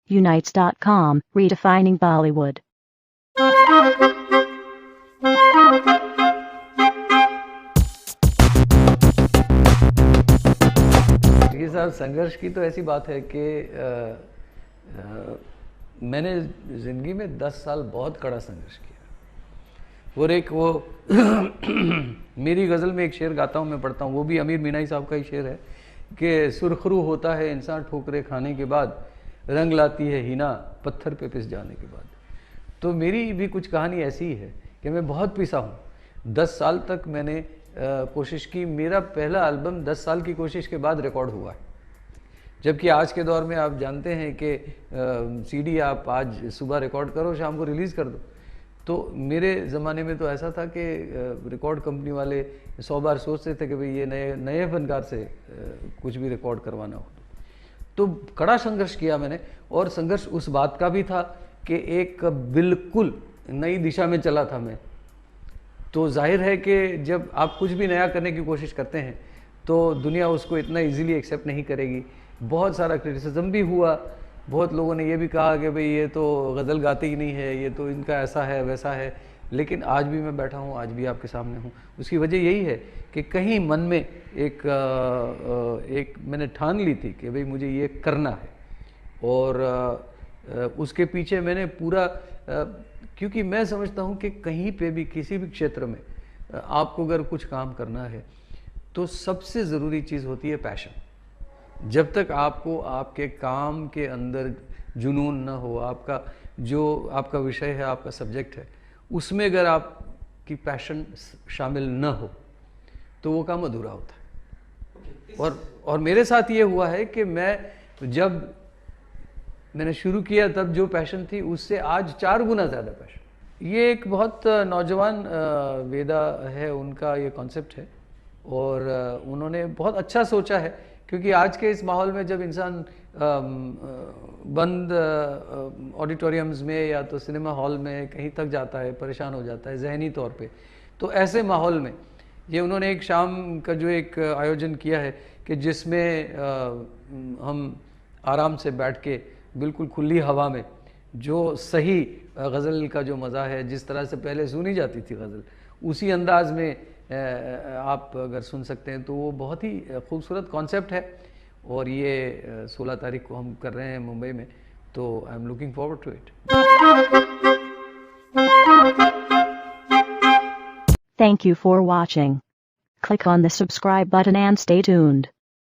Unites.com, redefining Bollywood. ये साहब संघर्ष की तो ऐसी बात है कि मैंने ज़िंदगी में 10 साल बहुत कड़ा संघर्ष किया। और एक वो मेरी गज़ल में एक शेर गाता हूँ, मैं पढ़ता हूँ, वो भी अमीर मीनाई साहब का ही शेर है कि सुरखरू होता है इंसान ठोकरे खाने के बाद, रंग लाती है हिना पत्थर पे पिस जाने के बाद। तो मेरी भी कुछ कहानी ऐसी ही है कि मैं बहुत पिसा हूँ। 10 साल तक मैंने कोशिश की। मेरा पहला एल्बम 10 साल की कोशिश के बाद रिकॉर्ड हुआ है, जबकि आज के दौर में आप जानते हैं कि सीडी आप आज सुबह रिकॉर्ड करो, शाम को रिलीज़ कर दो। तो मेरे ज़माने में तो ऐसा था कि रिकॉर्ड कंपनी वाले 100 बार सोचते थे कि भाई ये नए फनकार से कुछ भी रिकॉर्ड करवाना हो। तो कड़ा संघर्ष किया मैंने, और संघर्ष उस बात का भी था कि एक बिल्कुल नई दिशा में चला था मैं। तो जाहिर है कि जब आप कुछ भी नया करने की कोशिश करते हैं तो दुनिया उसको इतना इजीली एक्सेप्ट नहीं करेगी। बहुत सारा क्रिटिसिज्म भी हुआ, बहुत लोगों ने ये भी कहा कि भाई ये तो गज़ल गाते ही नहीं है, ये तो इनका ऐसा है वैसा है। लेकिन आज भी मैं बैठा हूँ, आज भी आपके सामने हूँ। उसकी वजह यही है कि कहीं मन में एक मैंने ठान ली थी कि भाई मुझे ये करना है, और उसके पीछे मैंने पूरा क्योंकि मैं समझता हूँ कि कहीं पे भी किसी भी क्षेत्र में आपको अगर कुछ काम करना है तो सबसे ज़रूरी चीज़ होती है पैशन। जब तक आपको आपके काम के अंदर जुनून ना हो, आपका जो आपका विषय है, आपका सब्जेक्ट है, उसमें अगर आपकी पैशन शामिल ना हो तो वो काम अधूरा होता है। और मेरे साथ ये हुआ है कि जब मैंने शुरू किया तब जो पैशन थी उससे आज 4 गुना ज़्यादा पैशन। ये एक बहुत नौजवान वेदा है, उनका ये कॉन्सेप्ट है, और उन्होंने बहुत अच्छा सोचा है। क्योंकि आज के इस माहौल में जब इंसान बंद ऑडिटोरियम्स में या तो सिनेमा हॉल में कहीं तक जाता है, परेशान हो जाता है ज़हनी तौर पे, तो ऐसे माहौल में ये उन्होंने एक शाम का जो एक आयोजन किया है कि जिसमें हम आराम से बैठ के बिल्कुल खुली हवा में जो सही गज़ल का जो मज़ा है, जिस तरह से पहले सुनी जाती थी गज़ल, उसी अंदाज में आप अगर सुन सकते हैं, तो वो बहुत ही खूबसूरत कॉन्सेप्ट है। और ये 16 तारीख को हम कर रहे हैं मुंबई में, तो I am looking forward to it. Thank you for watching. Click on the subscribe button and stay tuned.